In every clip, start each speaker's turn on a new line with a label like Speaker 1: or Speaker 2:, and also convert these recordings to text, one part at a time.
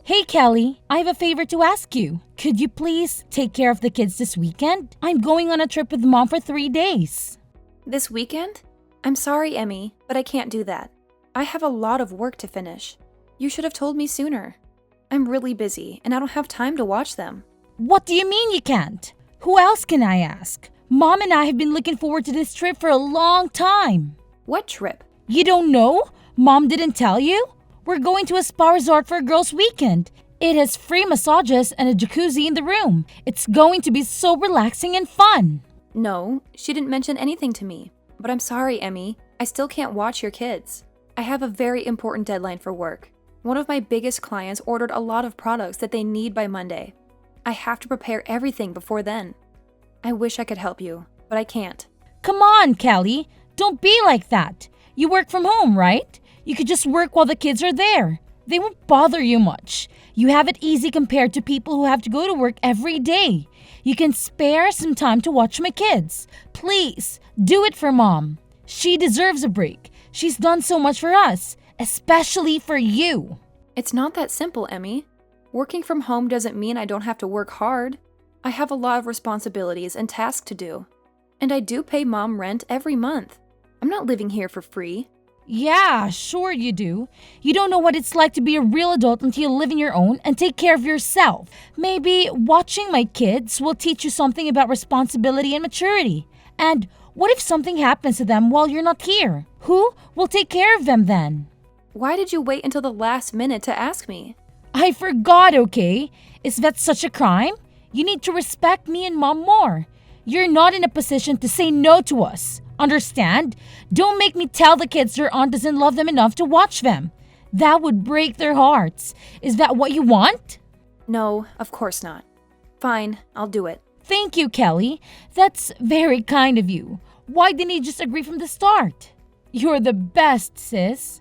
Speaker 1: Hey Kelly, I have a favor to ask you. Could you please take care of the kids this weekend? I'm going on a trip with mom for 3 days.
Speaker 2: This weekend? I'm sorry, Emmy, but I can't do that. I have a lot of work to finish. You should have told me sooner. I'm really busy, and I don't have time to watch them.
Speaker 1: What do you mean you can't? Who else can I ask? Mom and I have been looking forward to this trip for a long time.
Speaker 2: What trip?
Speaker 1: You don't know? Mom didn't tell you? We're going to a spa resort for a girls' weekend. It has free massages and a jacuzzi in the room. It's going to be so relaxing and fun.
Speaker 2: No, she didn't mention anything to me. But I'm sorry, Emmy. I still can't watch your kids. I have a very important deadline for work. One of my biggest clients ordered a lot of products that they need by Monday. I have to prepare everything before then. I wish I could help you, but I can't.
Speaker 1: Come on, Kelly. Don't be like that. You work from home, right? You could just work while the kids are there. They won't bother you much. You have it easy compared to people who have to go to work every day. You can spare some time to watch my kids. Please, do it for Mom. She deserves a break. She's done so much for us, especially for you.
Speaker 2: It's not that simple, Emmy. Working from home doesn't mean I don't have to work hard. I have a lot of responsibilities and tasks to do. And I do pay Mom rent every month. I'm not living here for free.
Speaker 1: Yeah, sure you do. You don't know what it's like to be a real adult until you live on your own and take care of yourself. Maybe watching my kids will teach you something about responsibility and maturity. And what if something happens to them while you're not here? Who will take care of them then?
Speaker 2: Why did you wait until the last minute to ask me?
Speaker 1: I forgot, okay? Is that such a crime? You need to respect me and Mom more. You're not in a position to say no to us. Understand? Don't make me tell the kids their aunt doesn't love them enough to watch them. That would break their hearts. Is that what you want?
Speaker 2: No, of course not. Fine, I'll do it.
Speaker 1: Thank you, Kelly. That's very kind of you. Why didn't you just agree from the start? You're the best, sis.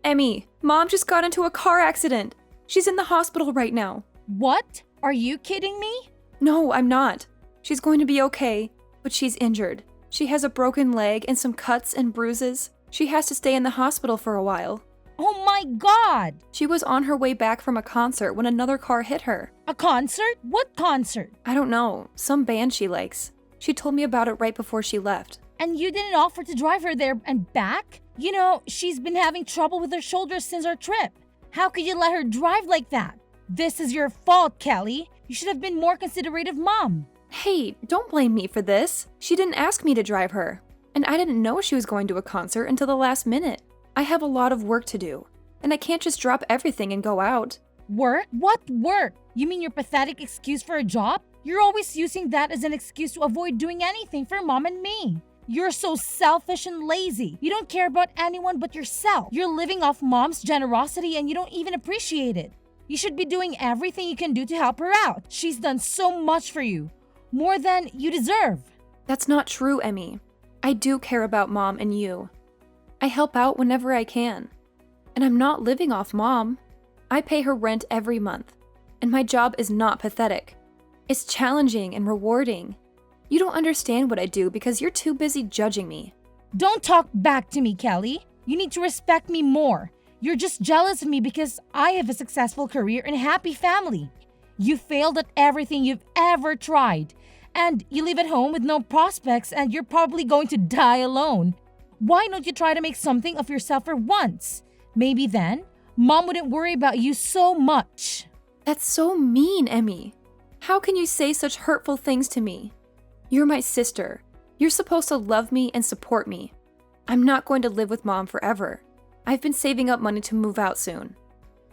Speaker 2: Emmy, Mom just got into a car accident. She's in the hospital right now.
Speaker 1: What? Are you kidding me?
Speaker 2: No, I'm not. She's going to be okay, but she's injured. She has a broken leg and some cuts and bruises. She has to stay in the hospital for a while.
Speaker 1: Oh my God!
Speaker 2: She was on her way back from a concert when another car hit her.
Speaker 1: A concert? What concert?
Speaker 2: I don't know, some band she likes. She told me about it right before she left.
Speaker 1: And you didn't offer to drive her there and back? You know, she's been having trouble with her shoulders since our trip. How could you let her drive like that? This is your fault, Kelly. You should have been more considerate of Mom.
Speaker 2: Hey, don't blame me for this. She didn't ask me to drive her. And I didn't know she was going to a concert until the last minute. I have a lot of work to do. And I can't just drop everything and go out.
Speaker 1: Work? What work? You mean your pathetic excuse for a job? You're always using that as an excuse to avoid doing anything for Mom and me. You're so selfish and lazy. You don't care about anyone but yourself. You're living off Mom's generosity and you don't even appreciate it. You should be doing everything you can do to help her out. She's done so much for you. More than you deserve.
Speaker 2: That's not true, Emmy. I do care about Mom and you. I help out whenever I can. And I'm not living off Mom. I pay her rent every month. And my job is not pathetic. It's challenging and rewarding. You don't understand what I do because you're too busy judging me.
Speaker 1: Don't talk back to me, Kelly. You need to respect me more. You're just jealous of me because I have a successful career and a happy family. You failed at everything you've ever tried. And you live at home with no prospects and you're probably going to die alone. Why don't you try to make something of yourself for once? Maybe then, Mom wouldn't worry about you so much.
Speaker 2: That's so mean, Emmy. How can you say such hurtful things to me? You're my sister. You're supposed to love me and support me. I'm not going to live with Mom forever. I've been saving up money to move out soon.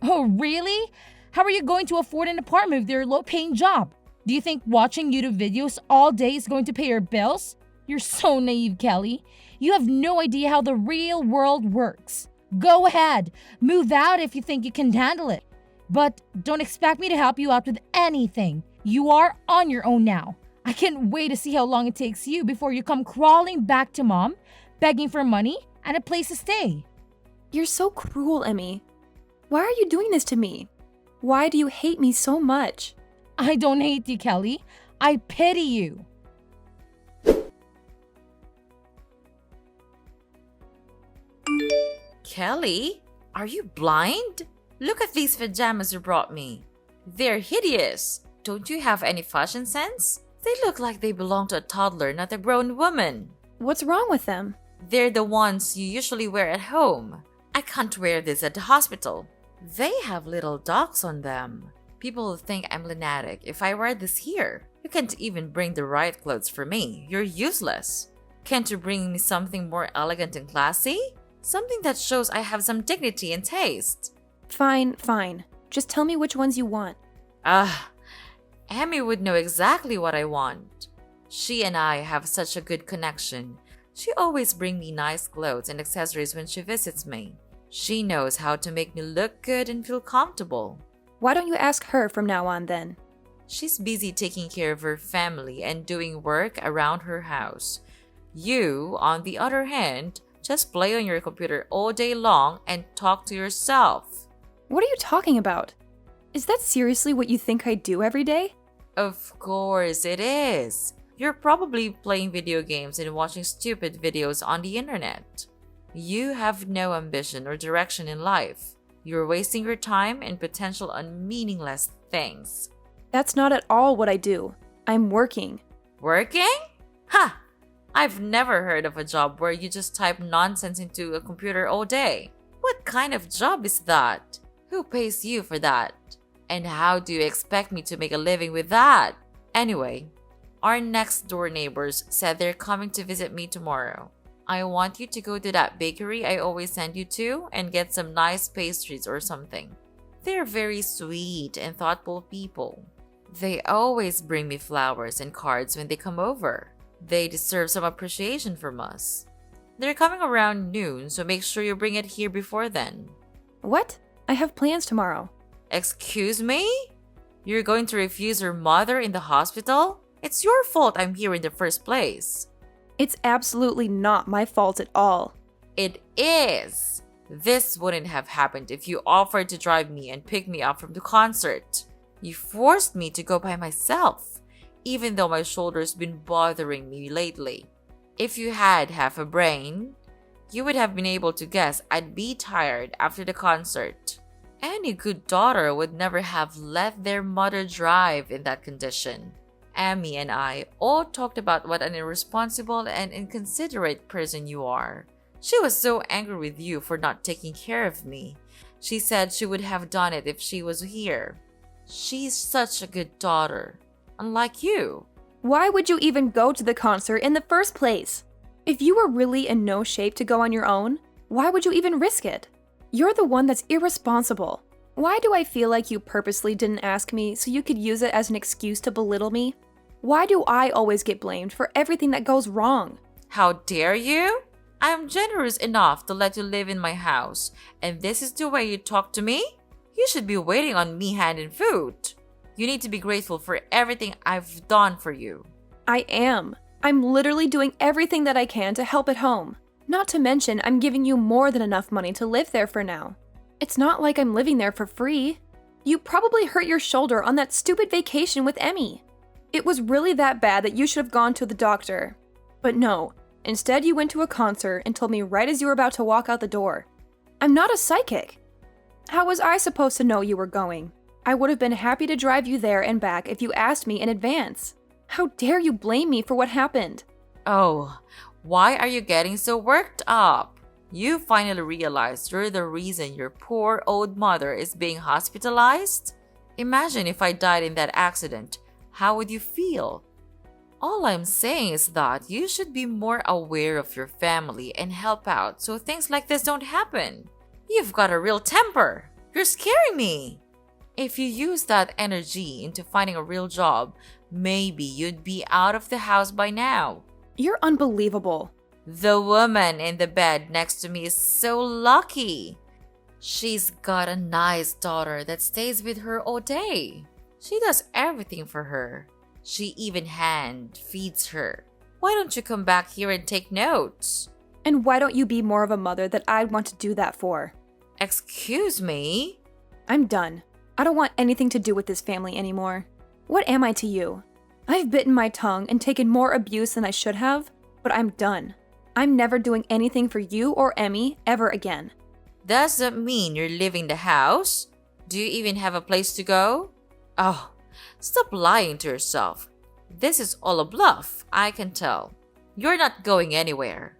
Speaker 1: Oh, really? How are you going to afford an apartment with your low-paying job? Do you think watching YouTube videos all day is going to pay your bills? You're so naive, Kelly. You have no idea how the real world works. Go ahead, move out if you think you can handle it. But don't expect me to help you out with anything. You are on your own now. I can't wait to see how long it takes you before you come crawling back to Mom, begging for money and a place to stay.
Speaker 2: You're so cruel, Emmy. Why are you doing this to me? Why do you hate me so much?
Speaker 1: I don't hate you, Kelly. I pity you.
Speaker 3: Kelly, are you blind? Look at these pajamas you brought me. They're hideous. Don't you have any fashion sense? They look like they belong to a toddler, not a grown woman.
Speaker 2: What's wrong with them?
Speaker 3: They're the ones you usually wear at home. I can't wear this at the hospital. They have little dogs on them. People will think I'm lunatic if I wear this here. You can't even bring the right clothes for me. You're useless. Can't you bring me something more elegant and classy? Something that shows I have some dignity and taste.
Speaker 2: Fine. Just tell me which ones you want.
Speaker 3: Amy would know exactly what I want. She and I have such a good connection. She always brings me nice clothes and accessories when she visits me. She knows how to make me look good and feel comfortable.
Speaker 2: Why don't you ask her from now on then?
Speaker 3: She's busy taking care of her family and doing work around her house. You, on the other hand, just play on your computer all day long and talk to yourself.
Speaker 2: What are you talking about? Is that seriously what you think I do every day?
Speaker 3: Of course it is. You're probably playing video games and watching stupid videos on the internet. You have no ambition or direction in life. You're wasting your time and potential on meaningless things.
Speaker 2: That's not at all what I do. I'm working.
Speaker 3: Working? Ha! I've never heard of a job where you just type nonsense into a computer all day. What kind of job is that? Who pays you for that? And how do you expect me to make a living with that? Anyway, our next door neighbors said they're coming to visit me tomorrow. I want you to go to that bakery I always send you to and get some nice pastries or something. They're very sweet and thoughtful people. They always bring me flowers and cards when they come over. They deserve some appreciation from us. They're coming around noon, so make sure you bring it here before then.
Speaker 2: What? I have plans tomorrow.
Speaker 3: Excuse me? You're going to refuse your mother in the hospital? It's your fault I'm here in the first place.
Speaker 2: It's absolutely not my fault at all.
Speaker 3: It is. This wouldn't have happened if you offered to drive me and pick me up from the concert. You forced me to go by myself, even though my shoulder's been bothering me lately. If you had half a brain, you would have been able to guess I'd be tired after the concert. Any good daughter would never have let their mother drive in that condition. Amy and I all talked about what an irresponsible and inconsiderate person you are. She was so angry with you for not taking care of me. She said she would have done it if she was here. She's such a good daughter, unlike you.
Speaker 2: Why would you even go to the concert in the first place? If you were really in no shape to go on your own, why would you even risk it? You're the one that's irresponsible. Why do I feel like you purposely didn't ask me so you could use it as an excuse to belittle me? Why do I always get blamed for everything that goes wrong?
Speaker 3: How dare you? I am generous enough to let you live in my house, and this is the way you talk to me? You should be waiting on me hand and foot. You need to be grateful for everything I've done for you.
Speaker 2: I am. I'm literally doing everything that I can to help at home. Not to mention, I'm giving you more than enough money to live there for now. It's not like I'm living there for free. You probably hurt your shoulder on that stupid vacation with Emmy. It was really that bad that you should have gone to the doctor. But no, instead you went to a concert and told me right as you were about to walk out the door. I'm not a psychic. How was I supposed to know you were going? I would have been happy to drive you there and back if you asked me in advance. How dare you blame me for what happened?
Speaker 3: Oh, why are you getting so worked up? You finally realized you're the reason your poor old mother is being hospitalized? Imagine if I died in that accident. How would you feel? All I'm saying is that you should be more aware of your family and help out so things like this don't happen. You've got a real temper. You're scaring me. If you use that energy into finding a real job, maybe you'd be out of the house by now.
Speaker 2: You're unbelievable.
Speaker 3: The woman in the bed next to me is so lucky. She's got a nice daughter that stays with her all day. She does everything for her. She even hand feeds her. Why don't you come back here and take notes?
Speaker 2: And why don't you be more of a mother that I'd want to do that for?
Speaker 3: Excuse me?
Speaker 2: I'm done. I don't want anything to do with this family anymore. What am I to you? I've bitten my tongue and taken more abuse than I should have, but I'm done. I'm never doing anything for you or Emmy ever again.
Speaker 3: Does that mean you're leaving the house? Do you even have a place to go? Oh, stop lying to yourself. This is all a bluff, I can tell. You're not going anywhere.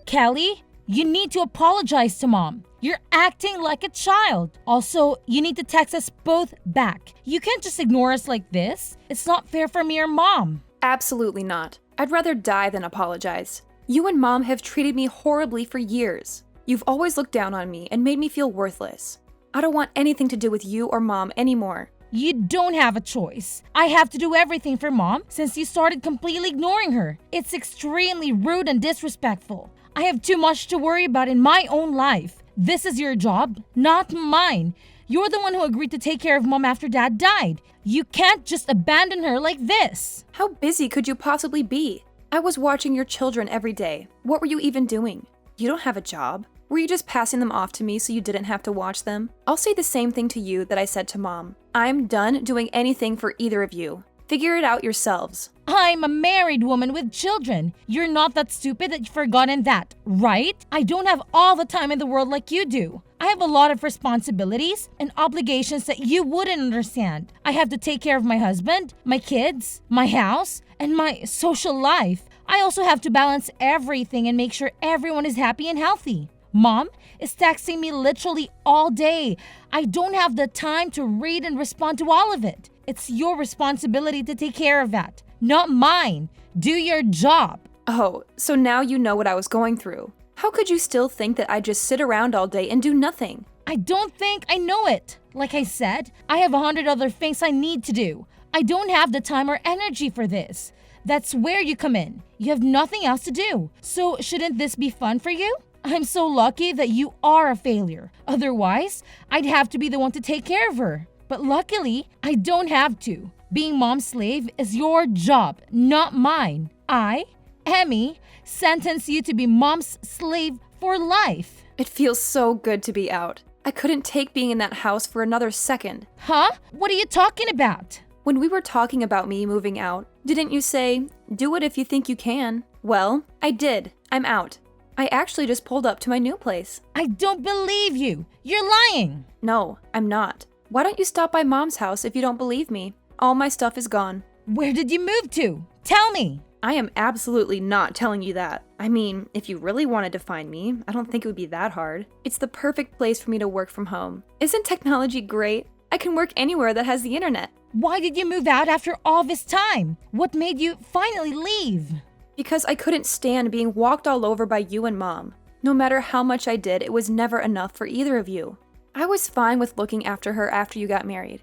Speaker 1: Kelly, you need to apologize to mom. You're acting like a child. Also, you need to text us both back. You can't just ignore us like this. It's not fair for me or mom.
Speaker 2: Absolutely not. I'd rather die than apologize. You and mom have treated me horribly for years. You've always looked down on me and made me feel worthless. I don't want anything to do with you or mom anymore.
Speaker 1: You don't have a choice. I have to do everything for mom since you started completely ignoring her. It's extremely rude and disrespectful. I have too much to worry about in my own life. This is your job, not mine. You're the one who agreed to take care of mom after dad died. You can't just abandon her like this.
Speaker 2: How busy could you possibly be? I was watching your children every day. What were you even doing? You don't have a job. Were you just passing them off to me so you didn't have to watch them? I'll say the same thing to you that I said to mom. I'm done doing anything for either of you. Figure it out yourselves.
Speaker 1: I'm a married woman with children. You're not that stupid that you've forgotten that, right? I don't have all the time in the world like you do. I have a lot of responsibilities and obligations that you wouldn't understand. I have to take care of my husband, my kids, my house, and my social life. I also have to balance everything and make sure everyone is happy and healthy. Mom is texting me literally all day. I don't have the time to read and respond to all of it. It's your responsibility to take care of that, not mine. Do your job.
Speaker 2: Oh, so now you know what I was going through. How could you still think that I just sit around all day and do nothing?
Speaker 1: I don't think I know it. Like I said, I have 100 other things I need to do. I don't have the time or energy for this. That's where you come in. You have nothing else to do. So shouldn't this be fun for you? I'm so lucky that you are a failure. Otherwise, I'd have to be the one to take care of her. But luckily, I don't have to. Being mom's slave is your job, not mine. I, Emmy, sentence you to be mom's slave for life.
Speaker 2: It feels so good to be out. I couldn't take being in that house for another second.
Speaker 1: Huh? What are you talking about?
Speaker 2: When we were talking about me moving out, didn't you say, do it if you think you can? Well, I did. I'm out. I actually just pulled up to my new place.
Speaker 1: I don't believe you. You're lying.
Speaker 2: No, I'm not. Why don't you stop by mom's house if you don't believe me? All my stuff is gone.
Speaker 1: Where did you move to? Tell me.
Speaker 2: I am absolutely not telling you that. I mean, if you really wanted to find me, I don't think it would be that hard. It's the perfect place for me to work from home. Isn't technology great? I can work anywhere that has the internet.
Speaker 1: Why did you move out after all this time? What made you finally leave?
Speaker 2: Because I couldn't stand being walked all over by you and mom. No matter how much I did, it was never enough for either of you. I was fine with looking after her after you got married.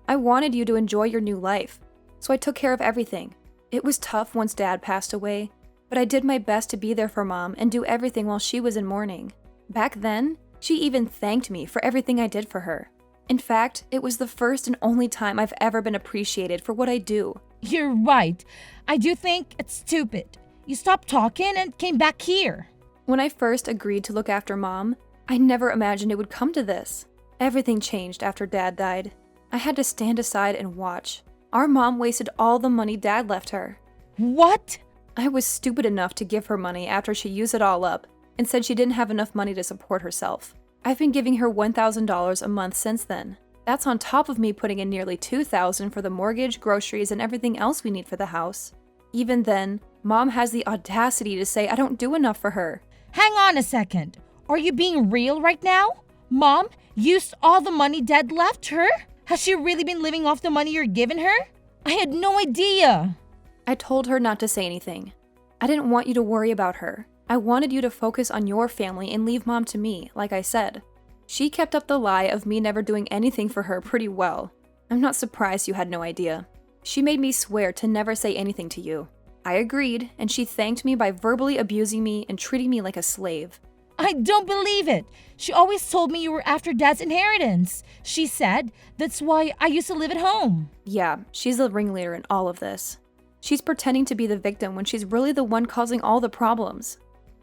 Speaker 2: I wanted you to enjoy your new life, so I took care of everything. It was tough once dad passed away, but I did my best to be there for mom and do everything while she was in mourning. Back then, she even thanked me for everything I did for her. In fact, it was the first and only time I've ever been appreciated for what I do.
Speaker 1: You're right. I do think it's stupid. You stopped talking and came back here.
Speaker 2: When I first agreed to look after mom, I never imagined it would come to this. Everything changed after dad died. I had to stand aside and watch. Our mom wasted all the money dad left her.
Speaker 1: What?
Speaker 2: I was stupid enough to give her money after she used it all up and said she didn't have enough money to support herself. I've been giving her $1,000 a month since then. That's on top of me putting in nearly $2,000 for the mortgage, groceries, and everything else we need for the house. Even then, mom has the audacity to say I don't do enough for her.
Speaker 1: Hang on a second. Are you being real right now? Mom used all the money dad left her? Has she really been living off the money you're giving her? I had no idea.
Speaker 2: I told her not to say anything. I didn't want you to worry about her. I wanted you to focus on your family and leave mom to me, like I said. She kept up the lie of me never doing anything for her pretty well. I'm not surprised you had no idea. She made me swear to never say anything to you. I agreed, and she thanked me by verbally abusing me and treating me like a slave.
Speaker 1: I don't believe it. She always told me you were after dad's inheritance. She said that's why I used to live at home.
Speaker 2: Yeah, she's the ringleader in all of this. She's pretending to be the victim when she's really the one causing all the problems.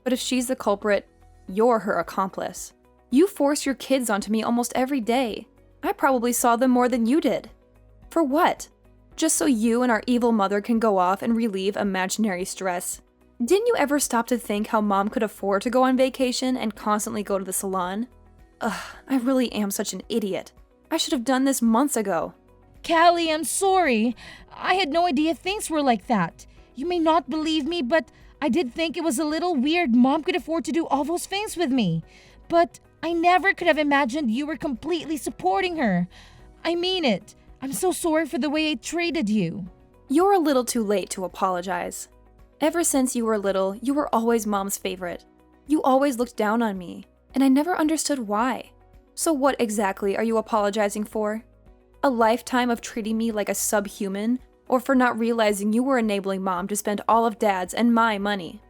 Speaker 2: But if she's the culprit, you're her accomplice. You force your kids onto me almost every day. I probably saw them more than you did. For what? just so you and our evil mother can go off and relieve imaginary stress. Didn't you ever stop to think how mom could afford to go on vacation and constantly go to the salon? Ugh, I really am such an idiot. I should have done this months ago.
Speaker 1: Callie, I'm sorry. I had no idea things were like that. You may not believe me, but I did think it was a little weird mom could afford to do all those things with me. But I never could have imagined you were completely supporting her. I mean it. I'm so sorry for the way I treated you.
Speaker 2: You're a little too late to apologize. Ever since you were little, you were always mom's favorite. You always looked down on me, and I never understood why. So what exactly are you apologizing for? A lifetime of treating me like a subhuman, or for not realizing you were enabling mom to spend all of dad's and my money?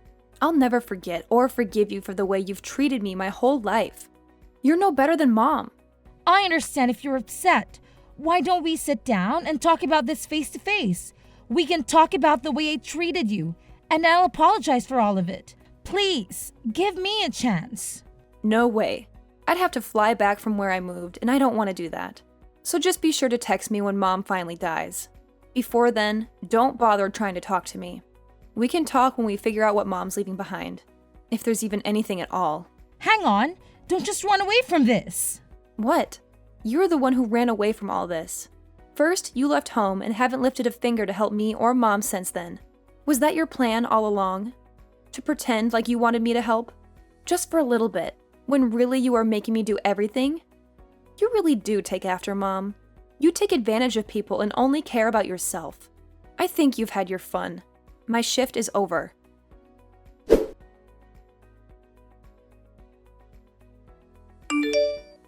Speaker 2: I'll never forget or forgive you for the way you've treated me my whole life. You're no better than mom.
Speaker 1: I understand if you're upset. Why don't we sit down and talk about this face to face? We can talk about the way I treated you, and I'll apologize for all of it. Please, give me a chance.
Speaker 2: No way. I'd have to fly back from where I moved, and I don't want to do that. So just be sure to text me when mom finally dies. Before then, don't bother trying to talk to me. We can talk when we figure out what mom's leaving behind. If there's even anything at all.
Speaker 1: Hang on, don't just run away from this.
Speaker 2: What? You're the one who ran away from all this. First, you left home and haven't lifted a finger to help me or mom since then. Was that your plan all along? To pretend like you wanted me to help? Just for a little bit, when really you are making me do everything? You really do take after mom. You take advantage of people and only care about yourself. I think you've had your fun. My shift is over.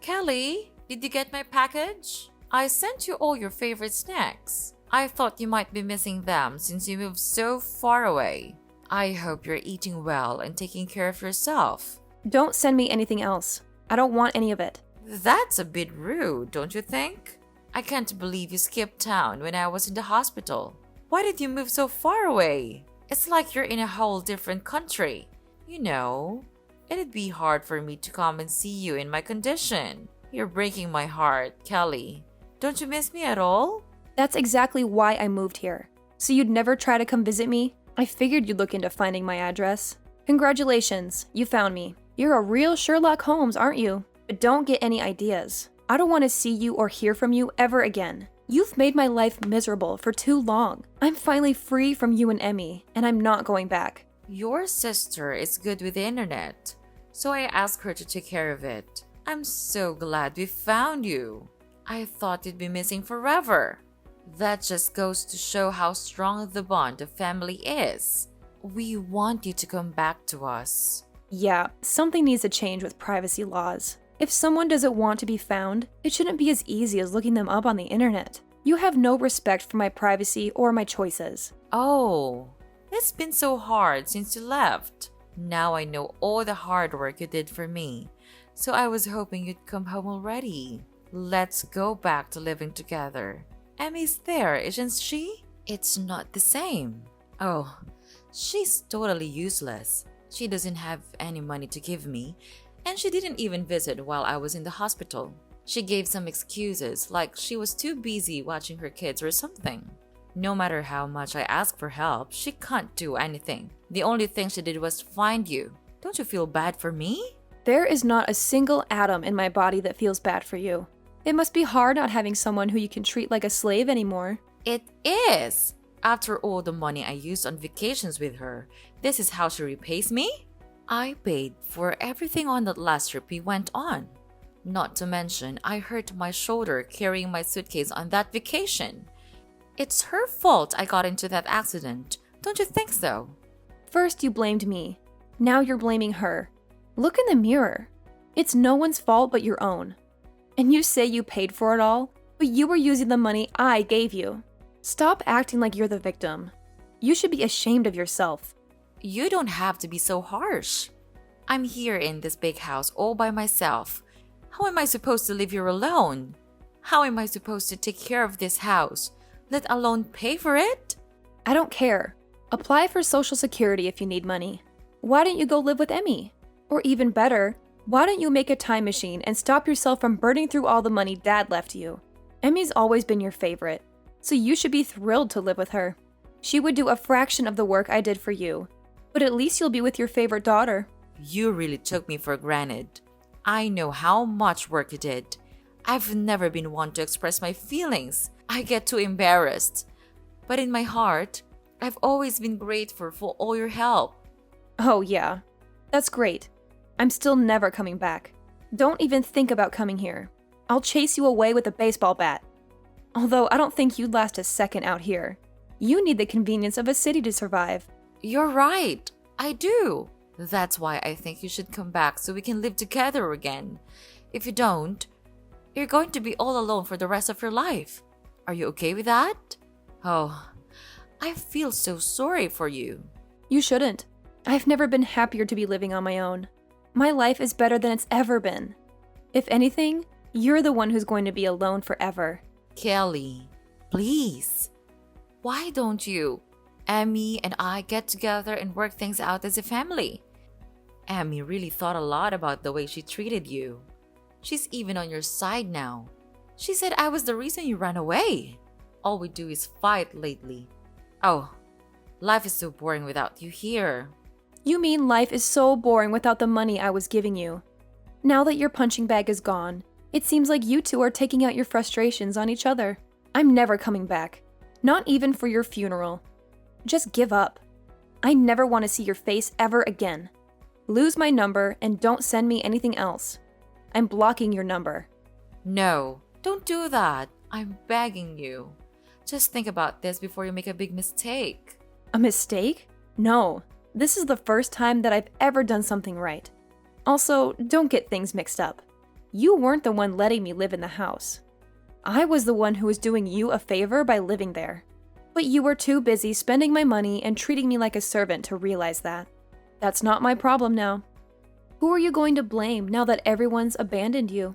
Speaker 3: Kelly, did you get my package? I sent you all your favorite snacks. I thought you might be missing them since you moved so far away. I hope you're eating well and taking care of yourself.
Speaker 2: Don't send me anything else. I don't want any of it.
Speaker 3: That's a bit rude, don't you think? I can't believe you skipped town when I was in the hospital. Why did you move so far away? It's like you're in a whole different country. You know, it'd be hard for me to come and see you in my condition. You're breaking my heart, Kelly. Don't you miss me at all?
Speaker 2: That's exactly why I moved here. So you'd never try to come visit me? I figured you'd look into finding my address. Congratulations, you found me. You're a real Sherlock Holmes, aren't you? But don't get any ideas. I don't want to see you or hear from you ever again. You've made my life miserable for too long. I'm finally free from you and Emmy, and I'm not going back.
Speaker 3: Your sister is good with the internet, so I asked her to take care of it. I'm so glad we found you. I thought you'd be missing forever. That just goes to show how strong the bond of family is. We want you to come back to us.
Speaker 2: Yeah, something needs to change with privacy laws. If someone doesn't want to be found, it shouldn't be as easy as looking them up on the internet. You have no respect for my privacy or my choices.
Speaker 3: Oh, it's been so hard since you left. Now I know all the hard work you did for me, so I was hoping you'd come home already. Let's go back to living together. Emmy's there, isn't she? It's not the same. Oh, she's totally useless. She doesn't have any money to give me, and she didn't even visit while I was in the hospital. She gave some excuses, like she was too busy watching her kids or something. No matter how much I ask for help, she can't do anything. The only thing she did was find you. Don't you feel bad for me?
Speaker 2: There is not a single atom in my body that feels bad for you. It must be hard not having someone who you can treat like a slave anymore.
Speaker 3: It is! After all the money I used on vacations with her, this is how she repays me? I paid for everything on that last trip we went on. Not to mention, I hurt my shoulder carrying my suitcase on that vacation. It's her fault I got into that accident. Don't you think so?
Speaker 2: First you blamed me. Now you're blaming her. Look in the mirror. It's no one's fault but your own. And you say you paid for it all, but you were using the money I gave you. Stop acting like you're the victim. You should be ashamed of yourself.
Speaker 3: You don't have to be so harsh. I'm here in this big house all by myself. How am I supposed to live here alone? How am I supposed to take care of this house, let alone pay for it?
Speaker 2: I don't care. Apply for Social Security if you need money. Why don't you go live with Emmy? Or even better, why don't you make a time machine and stop yourself from burning through all the money Dad left you? Emmy's always been your favorite. so you should be thrilled to live with her. She would do a fraction of the work I did for you, but at least you'll be with your favorite daughter.
Speaker 3: You really took me for granted. I know how much work you did. I've never been one to express my feelings. I get too embarrassed. But in my heart, I've always been grateful for all your help.
Speaker 2: Oh yeah, that's great. I'm still never coming back. Don't even think about coming here. I'll chase you away with a baseball bat. Although I don't think you'd last a second out here. You need the convenience of a city to survive.
Speaker 3: You're right. I do. That's why I think you should come back so we can live together again. If you don't, you're going to be all alone for the rest of your life. Are you okay with that? Oh, I feel so sorry for you.
Speaker 2: You shouldn't. I've never been happier to be living on my own. My life is better than it's ever been. If anything, you're the one who's going to be alone forever.
Speaker 3: Kelly, please. Why don't you, Emmy and I get together and work things out as a family? Emmy really thought a lot about the way she treated you. She's even on your side now. She said I was the reason you ran away. All we do is fight lately. Oh, life is so boring without you here.
Speaker 2: You mean life is so boring without the money I was giving you. Now that your punching bag is gone, it seems like you two are taking out your frustrations on each other. I'm never coming back. Not even for your funeral. Just give up. I never want to see your face ever again. Lose my number and don't send me anything else. I'm blocking your number.
Speaker 3: No, don't do that. I'm begging you. Just think about this before you make a big mistake.
Speaker 2: A mistake? No. This is the first time that I've ever done something right. Also, don't get things mixed up. You weren't the one letting me live in the house. I was the one who was doing you a favor by living there. But you were too busy spending my money and treating me like a servant to realize that. That's not my problem now. Who are you going to blame now that everyone's abandoned you?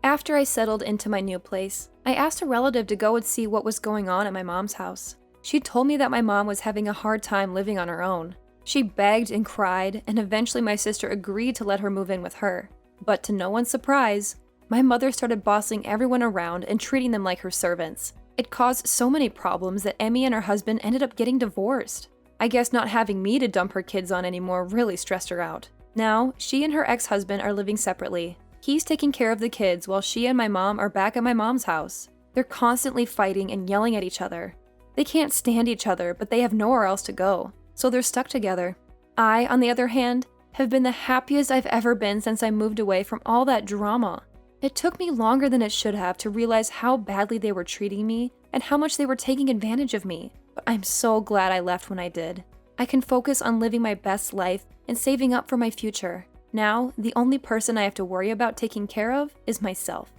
Speaker 2: After I settled into my new place, I asked a relative to go and see what was going on at my mom's house. She told me that my mom was having a hard time living on her own. She begged and cried, and eventually my sister agreed to let her move in with her. But to no one's surprise, my mother started bossing everyone around and treating them like her servants. It caused so many problems that Emmy and her husband ended up getting divorced. I guess not having me to dump her kids on anymore really stressed her out. Now, she and her ex-husband are living separately. He's taking care of the kids while she and my mom are back at my mom's house. They're constantly fighting and yelling at each other. They can't stand each other, but they have nowhere else to go, so they're stuck together. I, on the other hand, have been the happiest I've ever been since I moved away from all that drama. It took me longer than it should have to realize how badly they were treating me and how much they were taking advantage of me, but I'm so glad I left when I did. I can focus on living my best life and saving up for my future. Now, the only person I have to worry about taking care of is myself.